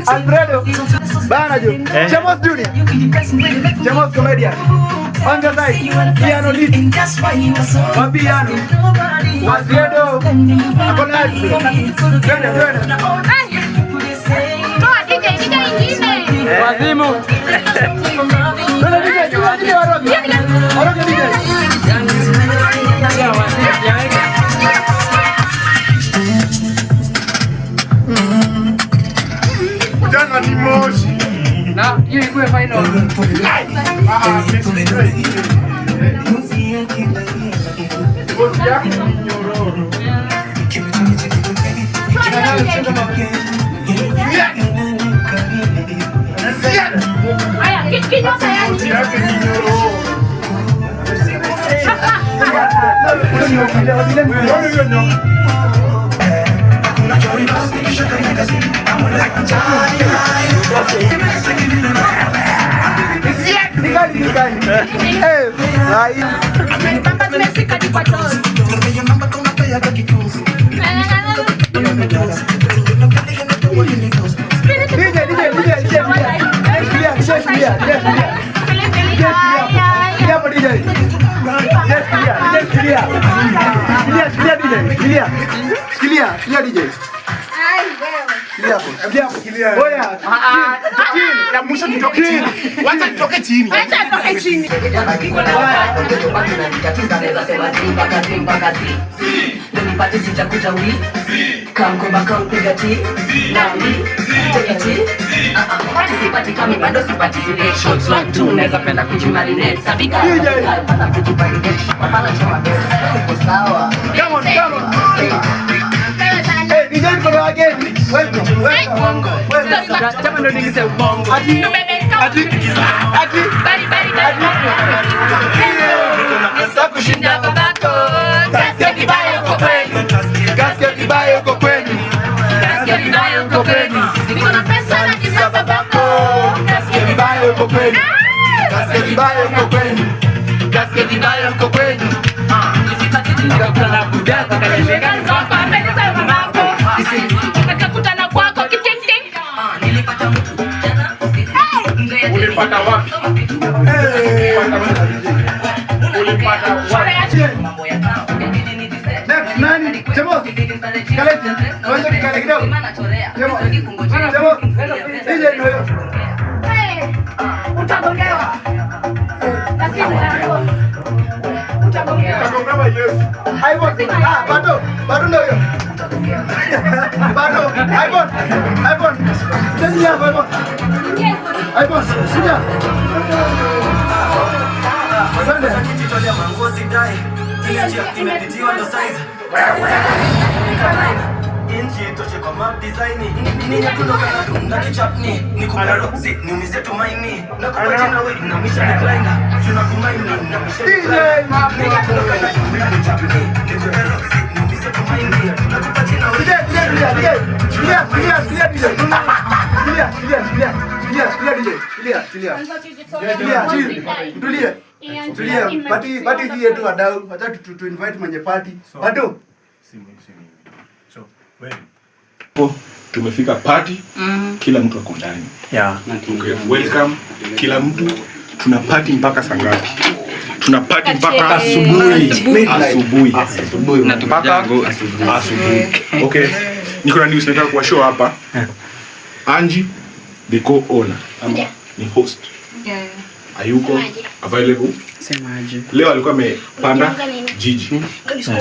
Alfredo Banajo, Chamos Junior, Chamos Comedian. On the side, piano lead, one piano, Alfredo, Wazimu. Jana ni moshi. Na hiyo ikuwe final. Party si yetu wadau, acha tu invite mwenye party. Bado. So, wewe. Tumefika party, kila mtu ako ndani. Yeah. Okay, welcome kila mtu. Tuna party mpaka saa ngapi? Tuna party mpaka asubuhi. Na mpaka asubuhi. Okay. Niko na news nataka kuwa show hapa. Angie, the co-owner, ama ni host. Yeah. Ayuko available? Semaje. Leo alikuwa amepanda jiji.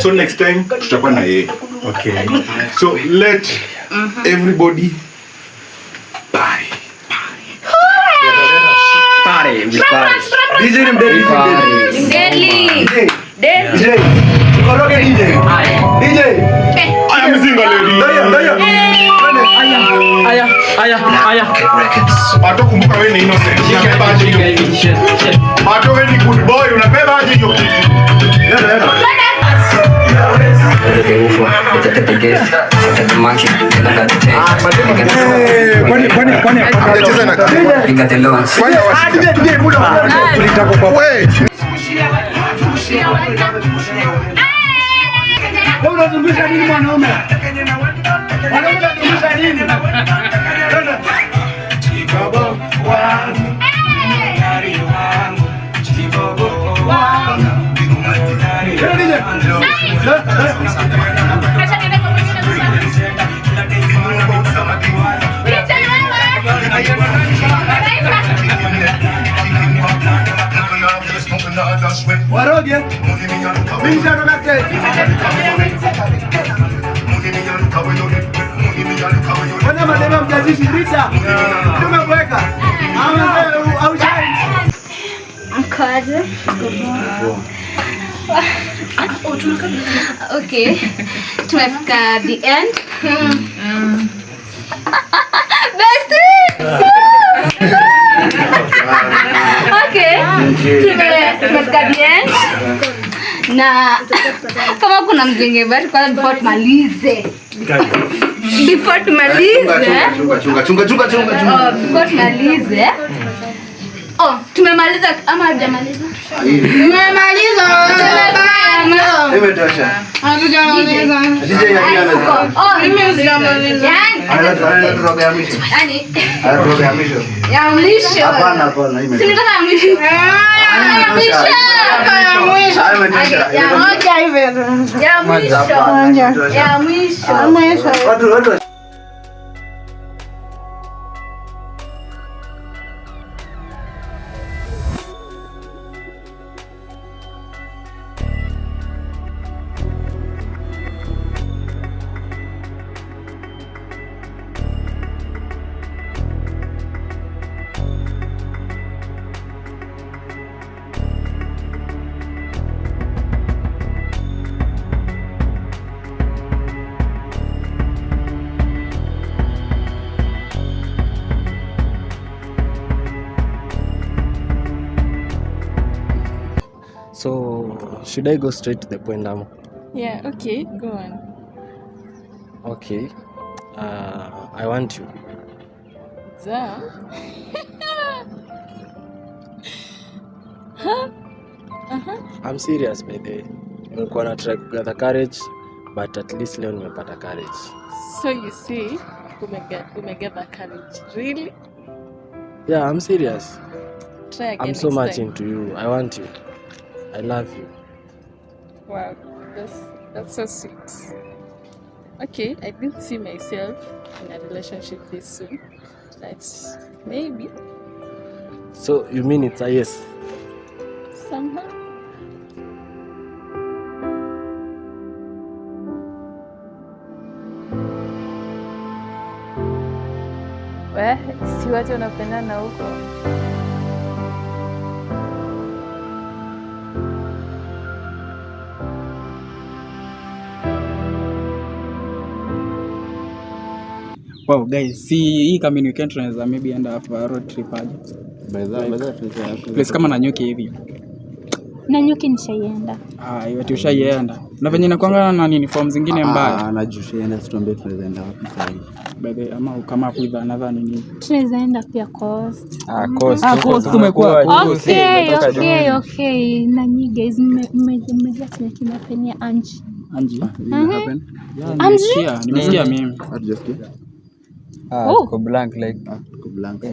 So next time tutakuwa na yeye. Okay. So let everybody party. DJ ni DJ. Koroge DJ. DJ. I am single lady. Daya. Aya. Pato kumbuka wewe ni innocent. Unabeba aje hiyo kitu? Pato wewe ni good boy, unabeba aje hiyo kitu? Unazungusha nini mwanaume? Mwanaume unazungusha nini? Chibobo wangu. Ngari wangu. Chibobo wangu. Waroge. Binja roga Wana madema mjazishi Rita. Tumeweka. Au chai. Mkaje? Okay. Tumefika the end. Bestie. Okay. Tumefika the end. Na kama kuna mzenge bado kwa before tumalize. Before tumalize. Before tumalize. Oh, tumemaliza ama hajamaliza? Tumemaliza. Imetosha. Hatujamaliza. DJ yake anasema. Oh, nimemaliza. Roga ya mwisho. Yaani? Roga ya mwisho. Ya mwisho. Hapana, imetosha. Si nataka ya mwisho. Ya mwisho. Ya mwisho. Ya moja hivi. Ya mwisho. Ya mwisho. Watu. So, should I go straight to the point now? Yeah, okay, go on. Okay. I want you. Huh? Uh-huh. I'm serious by the way. Nilikuwa na try to gather courage, but at least leo nimepata courage. So you see, umegather courage. Really? Yeah, I'm serious. Try again. I'm so next much time. into you. I want you. I love you. Wow, that's so sweet. Okay, I didn't see myself in a relationship this soon, but maybe. So you mean it's a yes? Somehow. Si watu wanapendana huko. Wow guys, hii kama ni weekend tunaweza maybe enda for road trip aje. Place kama Nanyuki hivi. Nanyuki nishaienda. Yote ushaienda. Na venye nakwanga na nini form zingine mbaya. Najushaenda tuombe tunaenda wapi sasa hivi. Bebe ama kama with another nini. Tunaweza enda pia Coast. Coast tumekuwa. Okay. Na nyinyi guys mmejua tunakimapenia Anji. Anji. Nimesikia mimi. Hatujasikia. Ko blank like Ko blank.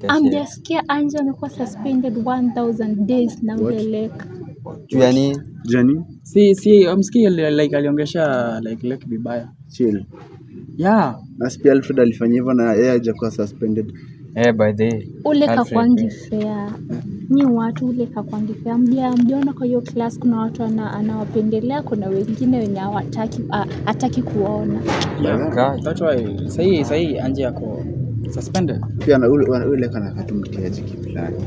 Amjasikia Anji amekuwa suspended 1000 days na ule lake. Jani? Si amsikia like aliongesha like lake vibaya. Chill. Yeah. Na pia Alfred alifanya hivyo na yeye hajakuwa suspended. by the Ule kakwangi fair. Ni watu ule kakwangi fair. Mjiona kwa hiyo class kuna watu anawapendelea, kuna wengine wenye hataki kuona. Yeah. That's why sahi Anji yako suspended. Pia na ule kana katumtiaje kifulani.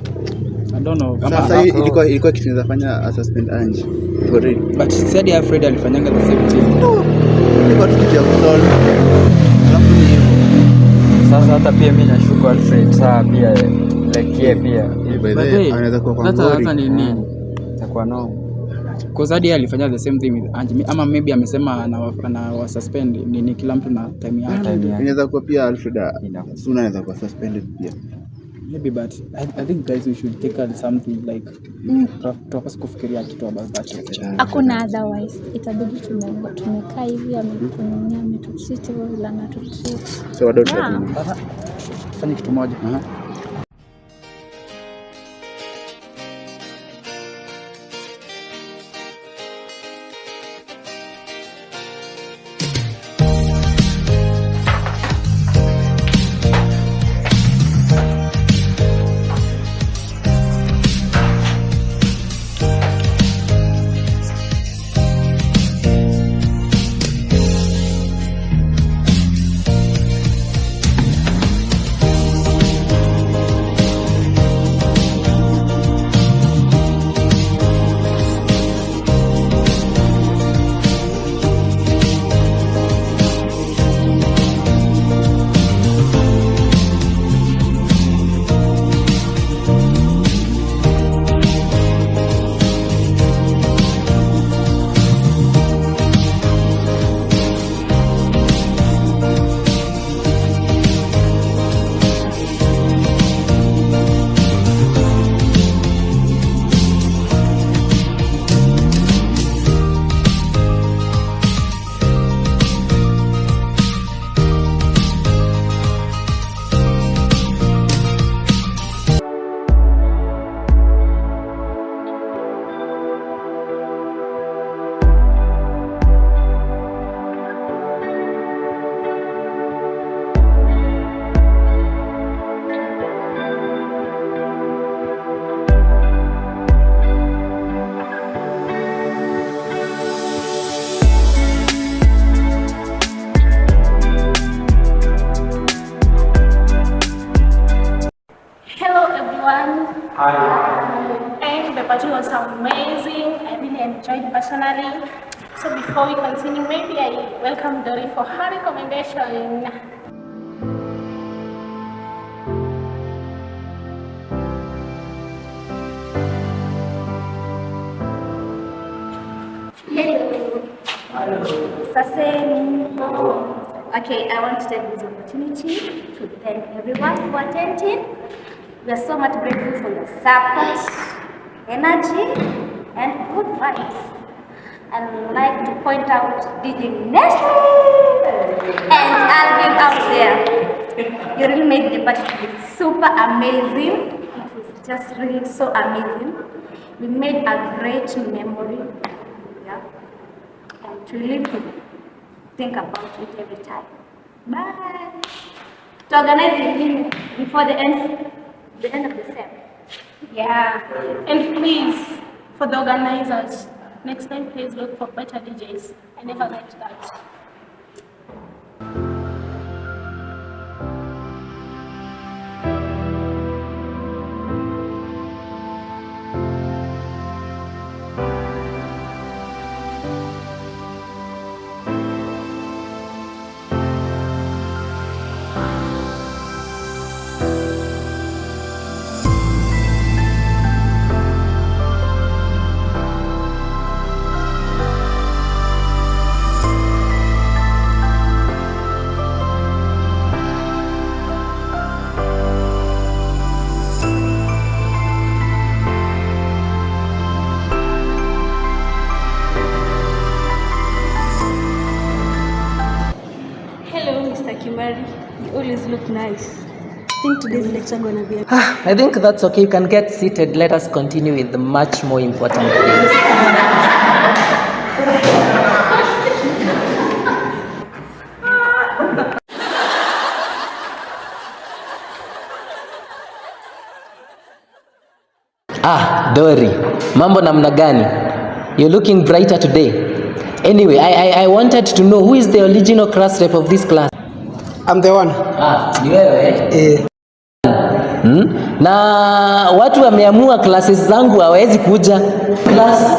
I don't know. Sasa ilikuwa kitu kinaweza fanya suspend Anji. For real. But said Alfred alifanyanga the same thing. Ilikuwa tukitia kusolve. Alafu ni hivyo. Sasa hata pia mimi nashuku Alfred saa pia like yeye pia. Anaweza kuwa kwa ngori. Hata nini? Itakuwa no. Because hadi alifanya the same thing with Angie. Ama maybe amesema ana suspend ni kila mtu na time yake. Inaweza kuwa pia Alfred soon anaweza kuwa suspended pia. Maybe, but I think guys we should take on something like tutapaswa kufikiria kitu about that. Hakuna otherwise. Itabidi tumekaa hivi amekunyia ametutreat vile anatutreat. So what Fanya kitu moja. And the party was amazing. I really enjoyed it personally. So before we continue, maybe I welcome Dory for her recommendation. Hello. Okay, I want to take this opportunity to thank everyone for attending. We are so much grateful for your support, energy, and good vibes. I'd like to point out DJ Nestle and Alvin out there. You really made the party super amazing. It was just really so amazing. We made a great memory. Yeah. And to really think about it every time. Bye. To organize the evening before the end of the sem. Yeah. And please, for the organizers, next time please look for better DJs. I never liked that. You always look nice. I think today's lecture gonna be I think that's okay. You can get seated. Let us continue with the much more important things. Dory, mambo namna gani? You're looking brighter today. Anyway, I wanted to know who is the original class rep of this class? I'm the one. Ni wewe? Na watu wameamua classes zangu hawezi kuja. Class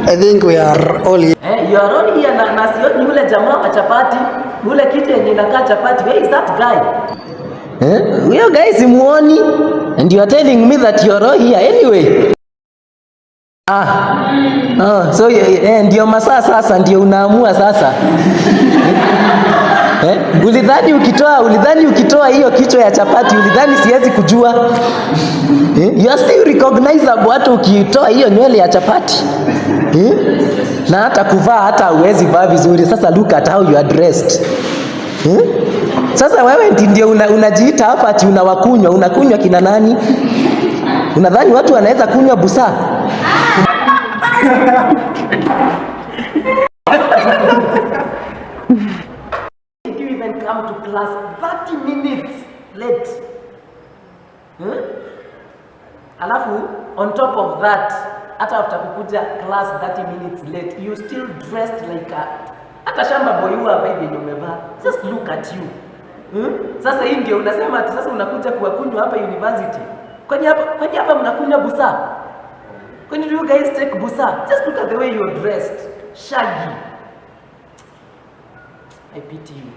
I think we are all here. You are all here na sioni yule jamaa wa chapati, yule kitu yenye inakaa chapati. Where is that guy? You guys simuoni and you are telling me that you are all here anyway. So ndio masaa sasa ndio unaamua sasa. Ulidhani ukitoa hiyo kichwa ya chapati ulidhani siwezi kujua? You are still recognizable hata ukitoa hiyo nywele ya chapati. Na hata kuvaa hata uwezi vaa vizuri. Sasa look at how you are dressed. Sasa wewe ndio unajiita hapa ati unakunywa kina nani? Unadhani watu wanaweza kunywa busaa? You even come to class 30 minutes late. Alafu on top of that, hata after kukuja class 30 minutes late, you still dressed like a hata shamba boy hapa hivi umevaa. Just look at you. Sasa hii ndio unasema ati sasa unakuja kuwakunywa hapa university. Kwani hapa mnakunywa busaa? When do you guys take busa? Just look at the way you're dressed. Shaggy. I pity you.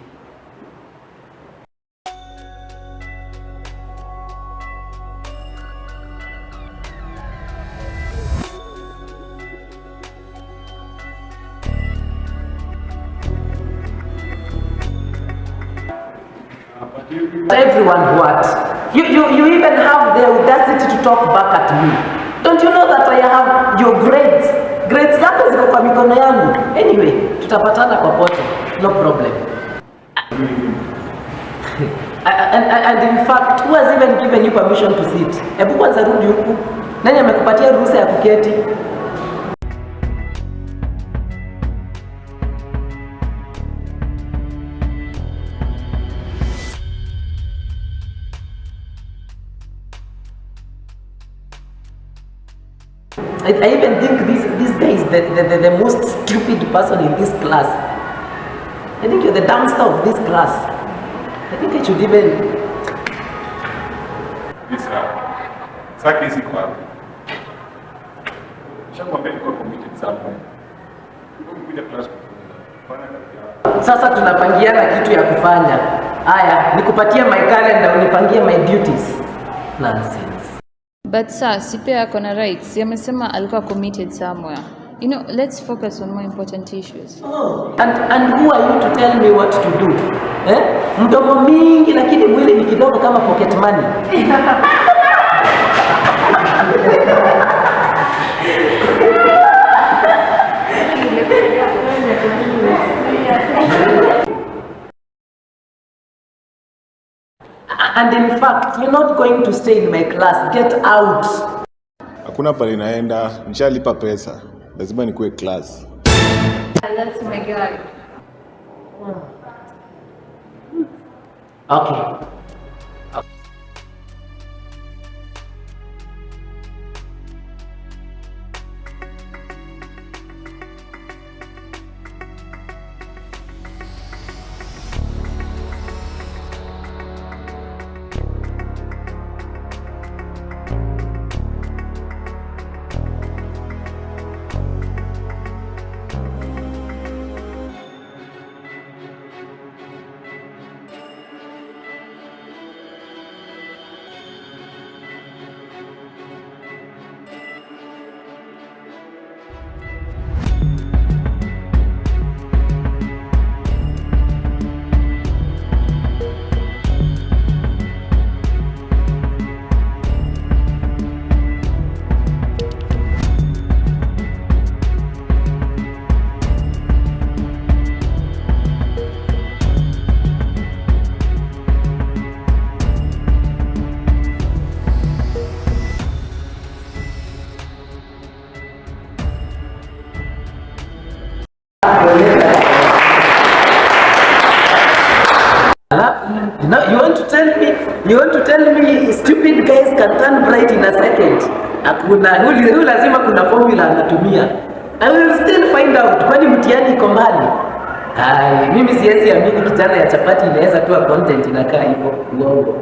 Everyone what? You even have the audacity to talk back at me. Don't you know that I have your grades? Grades zako ziko kwa mikono yangu. Anyway, tutapatana popote. No problem. And in fact, who has even given you permission to sit? Hebu kwanza rudi huku. Nani amekupatia ruhusa ya kuketi? I even think this guy is the most stupid person in this class. I think you're the dumbster of this class. I think I should even... Saki hizi kwa hapo. Shamwambia niko committed sana. Kuja class kufanya. Sasa tunapangiana kitu ya kufanya. Haya, nikupatie my calendar, unipangie my duties. Nonsense. But sir, Sipe ako na rights. Yamesema alikuwa committed somewhere. You know, let's focus on more important issues. Oh, and who are you to tell me what to do? Mdomo mingi lakini mwili ni kidogo kama pocket money. And in fact, you're not going to stay in my class. Get out. Hakuna pale naenda, nishalipa pesa. Lazima nikuwe class. That's my girl. Okay. No, you want to tell me stupid guys can turn bright in a second? Hakuna, huyu lazima kuna formula anatumia. I will still find out kwani mtihani iko mbali. Mimi siwezi amini kijana ya chapati inaweza toa content inakaa hivyo. Uongo.